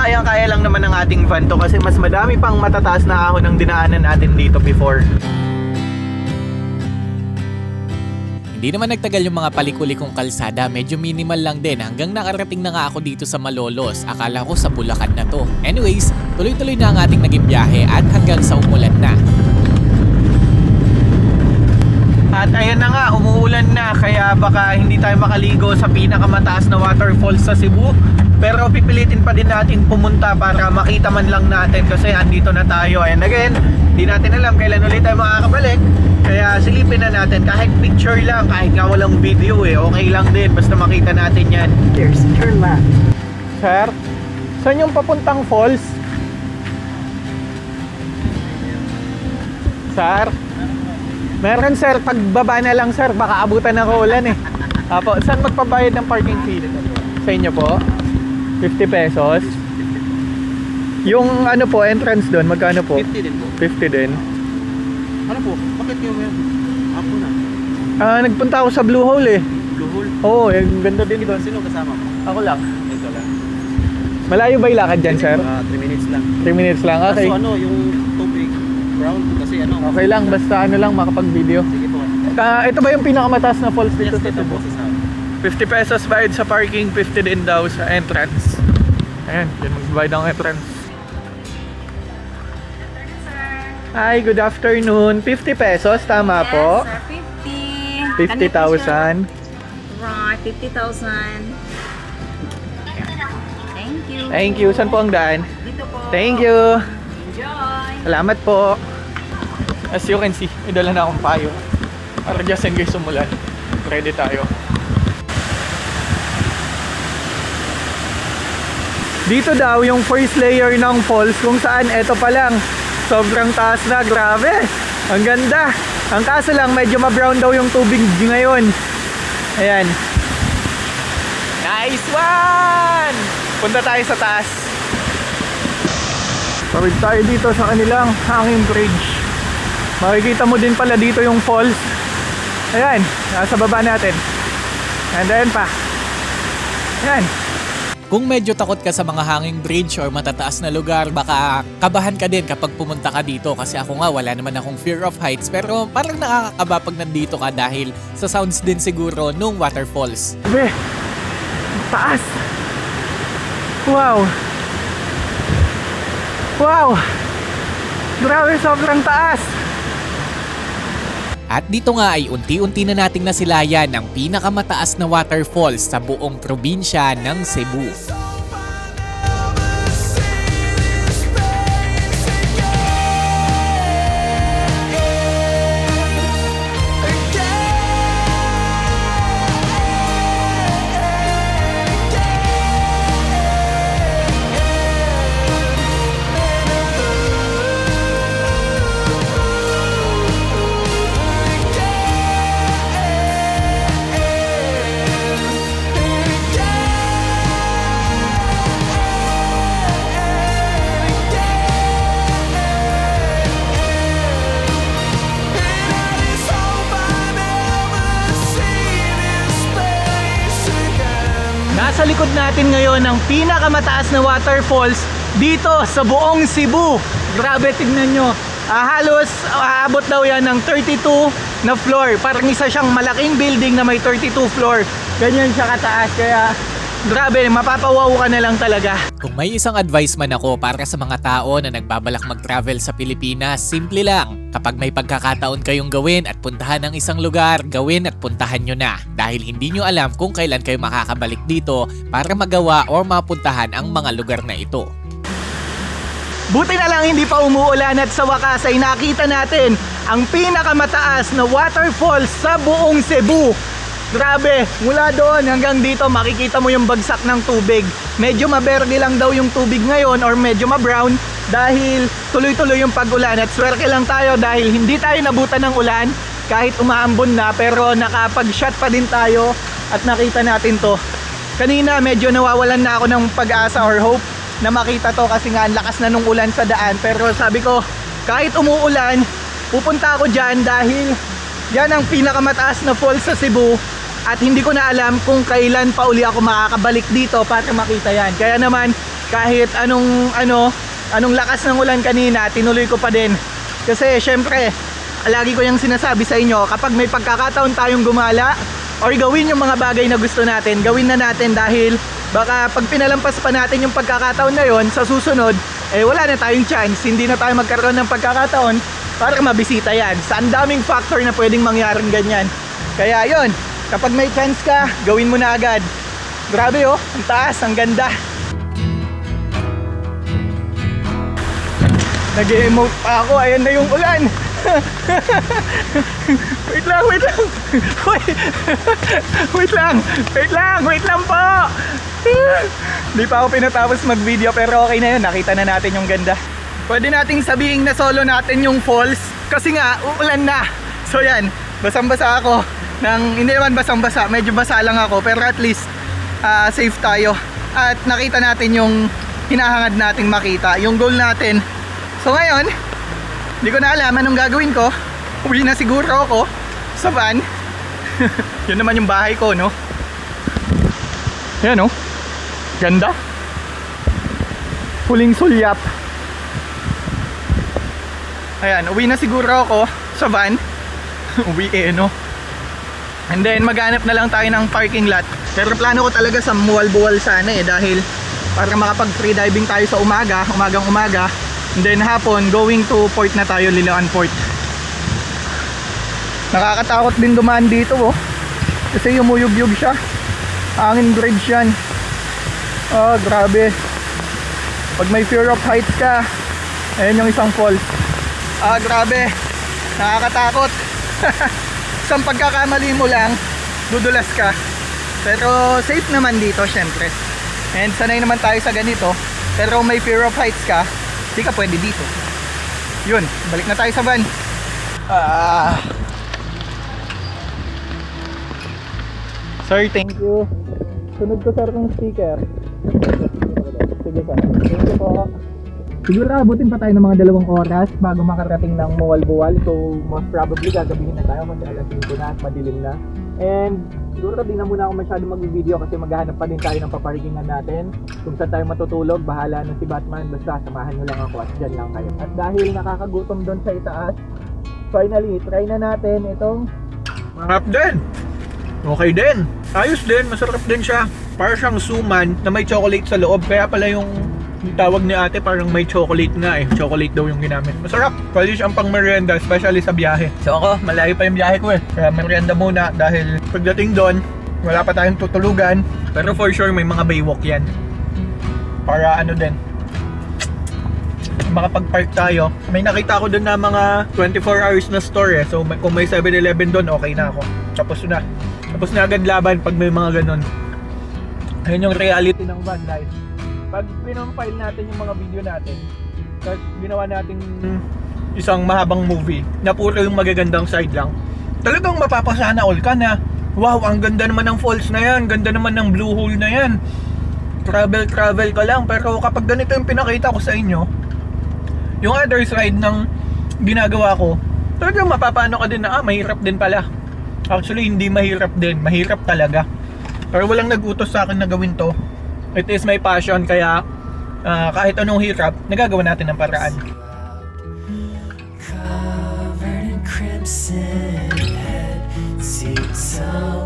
kayang-kaya lang naman ng ating van to kasi mas madami pang matataas na ahon ang dinaanan natin dito before. Hindi naman nagtagal yung mga palikulikong kalsada, medyo minimal lang din hanggang nakarating na nga ako dito sa Malolos. Akala ko sa Bulacan na to. Anyways, tuloy-tuloy na ang ating naging biyahe at hanggang sa umulan na. At ayan na nga, umuulan na kaya baka hindi tayo makaligo sa pinakamataas na waterfalls sa Cebu. Pero pipilitin pa din natin pumunta para makita man lang natin kasi andito na tayo. And again, hindi natin alam kailan ulit tayo makakabalik. Kaya silipin na natin kahit picture lang, kahit nga walang video okay lang din basta makita natin yan. There's turn left. Sir, saan yung papuntang falls? Sir? Meron sir, pagbaba na lang sir, baka abutan ng ulan Apo, saan magpabayad ng parking fee? Sa inyo po? 50 pesos? Yung ano po, entrance doon, magkano po? 50 din po. 50 din. Ano po? Bakit kayo meron? Ako na. Nagpunta ako sa Blue Hole Blue Hole. Oo, ganda din doon. Sino kasama mo? Ako lang. Ito lang. Malayo ba yung lakad dyan sir? 3 minutes lang. 3 minutes lang, okay. Kaso ano, yung tubig brown kasi ano. Okay lang, basta ano lang makapag-video. Sige po. Ito ba yung pinakamataas na falls dito sa Ito Cebu? po sa 50 pesos bayad sa parking, 50 din daw sa entrance. Ayan, dyan magbayad ang entrance. Hi, good afternoon. 50 pesos, tama po? Yes, sir, 50,000. 50. Right, 50,000. Thank you. Thank you. Saan po ang daan? Dito po. Thank you. Enjoy. Salamat po. As you can see, may dala na akong payo. Para just in case umulan. Ready tayo. Dito daw yung first layer ng falls kung saan eto pa lang. Sobrang taas na, grabe. Ang ganda. Ang kaso lang medyo ma-brown daw yung tubig ngayon. Ayan. Nice one! Punta tayo sa taas. Tawid tayo dito sa kanilang hanging bridge. Makikita mo din pala dito yung falls. Ayan, nasa baba natin. And then pa. Ayan. Kung medyo takot ka sa mga hanging bridge or matataas na lugar, baka kabahan ka din kapag pumunta ka dito. Kasi ako nga, wala naman akong fear of heights. Pero parang nakakakaba pag nandito ka dahil sa sounds din siguro nung waterfalls. Grabe. Taas. Wow. Wow. Grabe, sobrang taas. At dito nga ay unti-unti na nating nasilayan ang pinakamataas na waterfalls sa buong probinsya ng Cebu. Nasa likod natin ngayon ang pinakamataas na waterfalls dito sa buong Cebu. Grabe, tignan nyo. Halos aabot daw yan ng 32 na floor. Parang isa siyang malaking building na may 32 floor. Ganyan siya kataas. Kaya grabe, mapapawaw ka na lang talaga. Kung may isang advice man ako para sa mga tao na nagbabalak mag-travel sa Pilipinas, simple lang. Kapag may pagkakataon kayong gawin at puntahan ng isang lugar, gawin at puntahan nyo na. Dahil hindi nyo alam kung kailan kayo makakabalik dito para magawa o mapuntahan ang mga lugar na ito. Buti na lang hindi pa umuulan at sa wakas ay nakita natin ang pinakamataas na waterfalls sa buong Cebu. Grabe, mula doon hanggang dito makikita mo yung bagsak ng tubig. Medyo maberde lang daw yung tubig ngayon or medyo ma-brown dahil tuloy-tuloy yung pag-ulan. At swerte lang tayo dahil hindi tayo nabutan ng ulan kahit umaambon na, pero nakapag-shot pa din tayo at nakita natin to. Kanina medyo nawawalan na ako ng pag-asa or hope na makita to kasi nga ang lakas na nung ulan sa daan. Pero sabi ko, kahit umuulan, pupunta ako dyan dahil yan ang pinakamataas na falls sa Cebu. At hindi ko na alam kung kailan pa uli ako makakabalik dito para makita yan. Kaya naman, kahit anong lakas ng ulan kanina, tinuloy ko pa din. Kasi syempre, lagi ko yung sinasabi sa inyo, kapag may pagkakataon tayong gumala or gawin yung mga bagay na gusto natin, gawin na natin, dahil baka pag pinalampas pa natin yung pagkakataon na yon, sa susunod, wala na tayong chance, hindi na tayo magkaroon ng pagkakataon para mabisita yan. Sa ang daming factor na pwedeng mangyaring ganyan. Kaya yon, kapag may chance ka, gawin mo na agad. Grabe oh, ang taas, ang ganda. Nag-emote pa ako, ayan na yung ulan. Wait lang. Wait lang po. Di pa ako pinatapos mag-video, pero okay na yun, nakita na natin yung ganda. Pwede nating sabihin na solo natin yung falls kasi nga uulan na. So yan, basang-basa ako. Hindi naman basang-basa, medyo basa lang ako, pero at least safe tayo. At nakita natin yung hinahangad nating makita, yung goal natin. So ngayon, hindi ko na alam anong gagawin ko. Uwi na siguro ako sa van. Yun naman yung bahay ko, no? Yan, no? Ganda. Huling sulyap. Ayan, uwi na siguro ako sa van. Uwi no? And then maghanap na lang tayo ng parking lot. Pero plano ko talaga sa Mualbual sana dahil para makapag free diving tayo sa umagang umaga. And then hapon, going to port na tayo, Liloan Port. Nakakatakot din dumaan dito oh. Kasi yumuyug-yug siya. Hangin bridge yan. Grabe. Pag may fear of heights ka, ayan yung isang falls. Grabe. Nakakatakot. Isang pagkakamali mo lang, dudulas ka. Pero safe naman dito syempre. And sanay naman tayo sa ganito. Pero may fear of heights ka, di ka pwede dito. Yun, balik na tayo sa van. Sir, thank you. Sunod ko sir ng sticker. Sige sir, thank you po. Siguro abutin pa tayo ng mga 2 oras bago makarating ng Mualbual. So most probably gagabihin na tayo kasi alas 5 na at madilim na. And siguro di na muna ako masyado mag-video kasi maghahanap pa din tayo ng paparkingan natin. Kung saan tayo matutulog, bahala na si Batman. Basta samahan nyo lang ako at dyan lang kayo. At dahil nakakagutom doon sa itaas, finally try na natin itong Marap din. Okay din. Ayos din, masarap din siya. Para siyang suman na may chocolate sa loob. Kaya pala yung tawag ni ate parang may chocolate nga eh. Chocolate daw yung ginamit. Masarap. Pwede siyang pang merienda, especially sa biyahe. So ako, malayo pa yung biyahe ko eh. Kaya merienda muna dahil pagdating doon, wala pa tayong tutulugan. Pero for sure may mga baywalk yan. Para ano din, makapag-park tayo. May nakita ko doon na mga 24 hours na store eh. So kung may 7-Eleven doon, okay na ako. Tapos na agad laban pag may mga ganun. Ayun yung reality ng van life. Pag pinompile natin yung mga video natin, tapos ginawa natin isang mahabang movie na puro yung magagandang side lang, talagang mapapasana all ka na, wow, ang ganda naman ng falls na yan, ganda naman ng blue hole na yan, travel ka lang. Pero kapag ganito yung pinakita ko sa inyo, yung other side ng ginagawa ko, talagang mapapano ka din na mahirap din pala. Actually hindi mahirap din, mahirap talaga. Pero walang nag-utos sa akin na gawin to. It is my passion, kaya kahit anong hirap, nagagawa natin ng paraan. Covered in crimson, head to toe.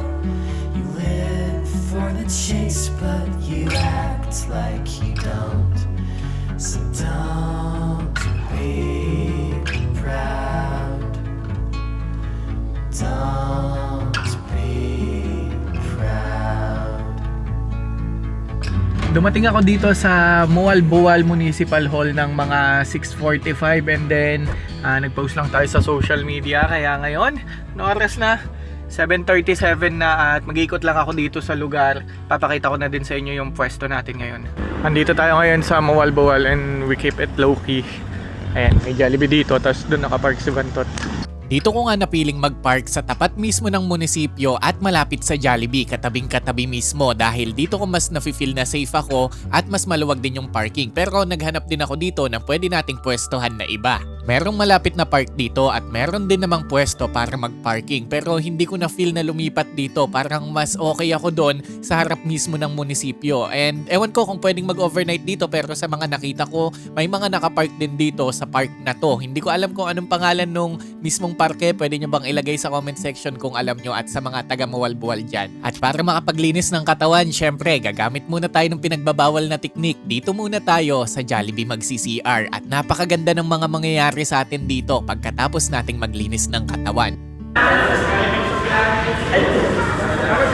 You live for the chase, but you act like you don't. So don't be proud. Don't be proud. Dumating ako dito sa Mualbual Municipal Hall ng mga 6:45 and then nag-post lang tayo sa social media. Kaya ngayon, oras na 7:37 na at mag-ikot lang ako dito sa lugar. Papakita ko na din sa inyo yung pwesto natin ngayon. Andito tayo ngayon sa Mualbual and we keep it low-key. Ayan, may Jollibee dito, tapos doon nakapark si Vantot. Dito ko nga napiling mag-park sa tapat mismo ng munisipyo at malapit sa Jollibee, katabing-katabi mismo dahil dito ko mas nafe-feel na safe ako at mas maluwag din yung parking. Pero naghanap din ako dito ng pwede nating pwestohan na iba. Merong malapit na park dito at meron din namang pwesto para mag-parking pero hindi ko na feel na lumipat dito. Parang mas okay ako doon sa harap mismo ng munisipyo. And ewan ko kung pwedeng mag-overnight dito pero sa mga nakita ko, may mga nakapark din dito sa park na to. Hindi ko alam kung anong pangalan nung mismong parke. Pwede nyo bang ilagay sa comment section kung alam nyo at sa mga taga Mualbual dyan. At para makapaglinis ng katawan, syempre gagamit muna tayo ng pinagbabawal na teknik. Dito muna tayo sa Jollibee mag-CCR at napakaganda ng mga mangyayari sa atin dito pagkatapos nating maglinis ng katawan.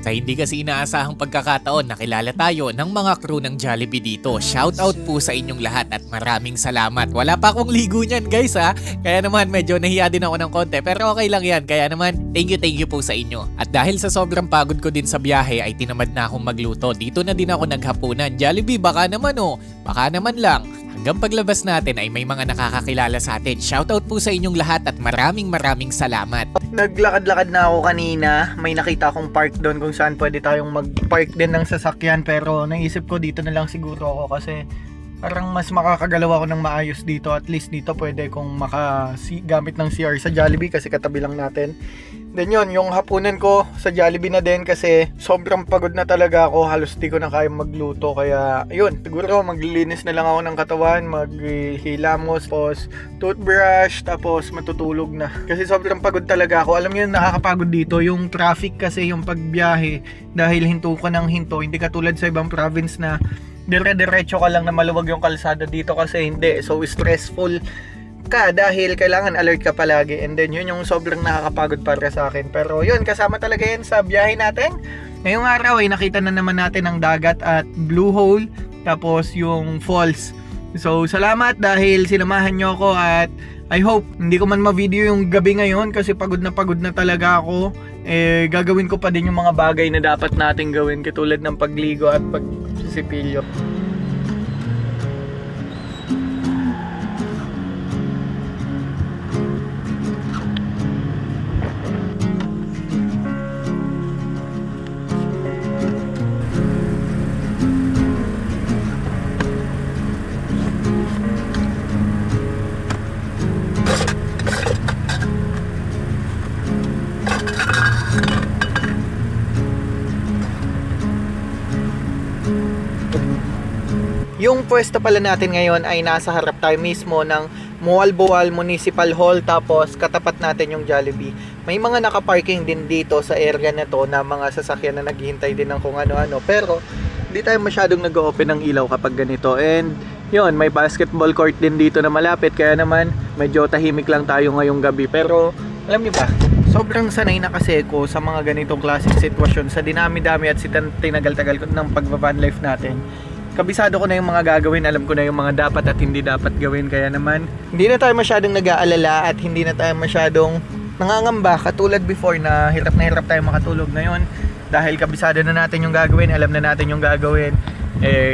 Sa hindi kasi inaasahang pagkakataon, nakilala tayo ng mga crew ng Jollibee dito. Shoutout po sa inyong lahat at maraming salamat. Wala pa akong ligo niyan guys ha. Kaya naman medyo nahiya din ako ng konti pero okay lang yan. Kaya naman thank you po sa inyo. At dahil sa sobrang pagod ko din sa biyahe ay tinamad na akong magluto. Dito na din ako naghapunan. Jollibee baka naman baka naman lang. Hanggang paglabas natin ay may mga nakakakilala sa atin. Shoutout po sa inyong lahat at maraming salamat. Naglakad-lakad na ako kanina. May nakita akong park doon kung saan pwede tayong mag-park din ng sasakyan. Pero naisip ko dito na lang siguro ako kasi parang mas makakagalaw ako ng maayos dito. At least dito pwede kong gamit ng CR sa Jollibee kasi katabi lang natin. Then yun, yung hapunan ko sa Jollibee na din kasi sobrang pagod na talaga ako. Halos di ko na kaya magluto. Kaya yun, siguro maglilinis na lang ako ng katawan, maghilamos, tapos toothbrush, tapos matutulog na. Kasi sobrang pagod talaga ako. Alam niyo, nakakapagod dito yung traffic kasi yung pagbiyahe. Dahil hinto ka ng hinto, hindi katulad sa ibang province na dire-diretso ka lang na maluwag yung kalsada. Dito kasi hindi. So stressful ka dahil kailangan alert ka palagi, and then yun yung sobrang nakakapagod para sa akin. Pero yun, kasama talaga yan sa biyahe natin. Ngayong araw ay nakita na naman natin ang dagat at Blue Hole, tapos yung falls. So salamat dahil sinamahan nyo ako at I hope hindi ko man ma-video yung gabi ngayon kasi pagod na talaga ako. Gagawin ko pa din yung mga bagay na dapat nating gawin katulad ng pagligo at pagsisipilyo. Yung pwesto pala natin ngayon ay nasa harap tayo mismo ng Mualbual Municipal Hall, tapos katapat natin yung Jollibee. May mga nakaparking din dito sa area na to na mga sasakyan na naghihintay din ng kung ano-ano. Pero hindi tayo masyadong nag-open ng ilaw kapag ganito. And yun, may basketball court din dito na malapit. Kaya naman medyo tahimik lang tayo ngayong gabi. Pero alam niyo ba, sobrang sanay na kasi ko sa mga ganitong klaseng sitwasyon. Sa dinami-dami at tinagal-tagal ng pagva-van life natin, kabisado ko na yung mga gagawin, alam ko na yung mga dapat at hindi dapat gawin. Kaya naman hindi na tayo masyadong nag-aalala at hindi na tayo masyadong nangangamba katulad before na hirap tayo makatulog. Ngayon, dahil kabisado na natin yung gagawin, alam na natin yung gagawin,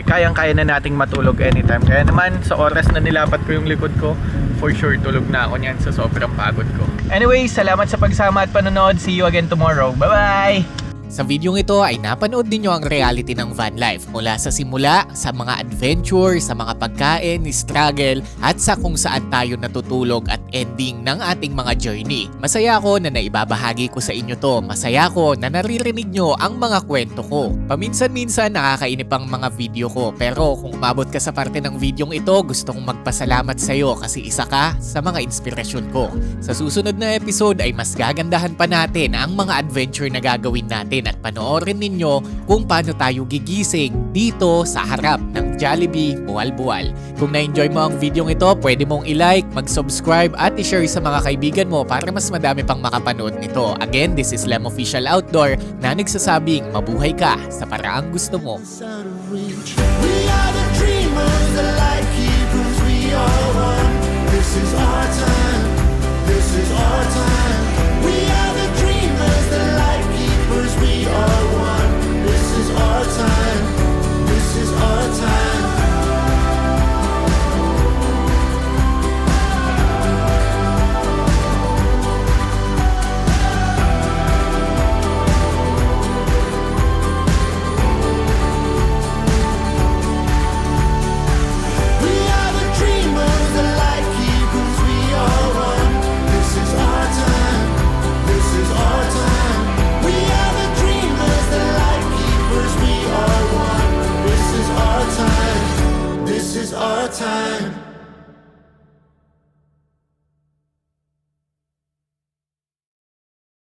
kayang-kaya na nating matulog anytime. Kaya naman sa oras na nilapat ko yung likod ko, for sure tulog na ako niyan sa sobrang pagod ko. Anyway, salamat sa pagsama at panonood. See you again tomorrow. Bye-bye! Sa videong ito ay napanood din nyo ang reality ng van life mula sa simula, sa mga adventure, sa mga pagkain, struggle at sa kung saan tayo natutulog at ending ng ating mga journey. Masaya ako na naibabahagi ko sa inyo to. Masaya ako na naririnig nyo ang mga kwento ko. Paminsan-minsan nakakainip ang mga video ko, pero kung umabot ka sa parte ng videong ito, gusto kong magpasalamat sa iyo kasi isa ka sa mga inspirasyon ko. Sa susunod na episode ay mas gagandahan pa natin ang mga adventure na gagawin natin at panoorin ninyo kung paano tayo gigising dito sa harap ng Jollibee Mualbual. Kung na-enjoy mo ang video ito, pwede mong i-like, mag-subscribe at i-share sa mga kaibigan mo para mas madami pang makapanood nito. Again, this is Lem Official Outdoor na nagsasabing mabuhay ka sa paraang gusto mo. Out of reach. We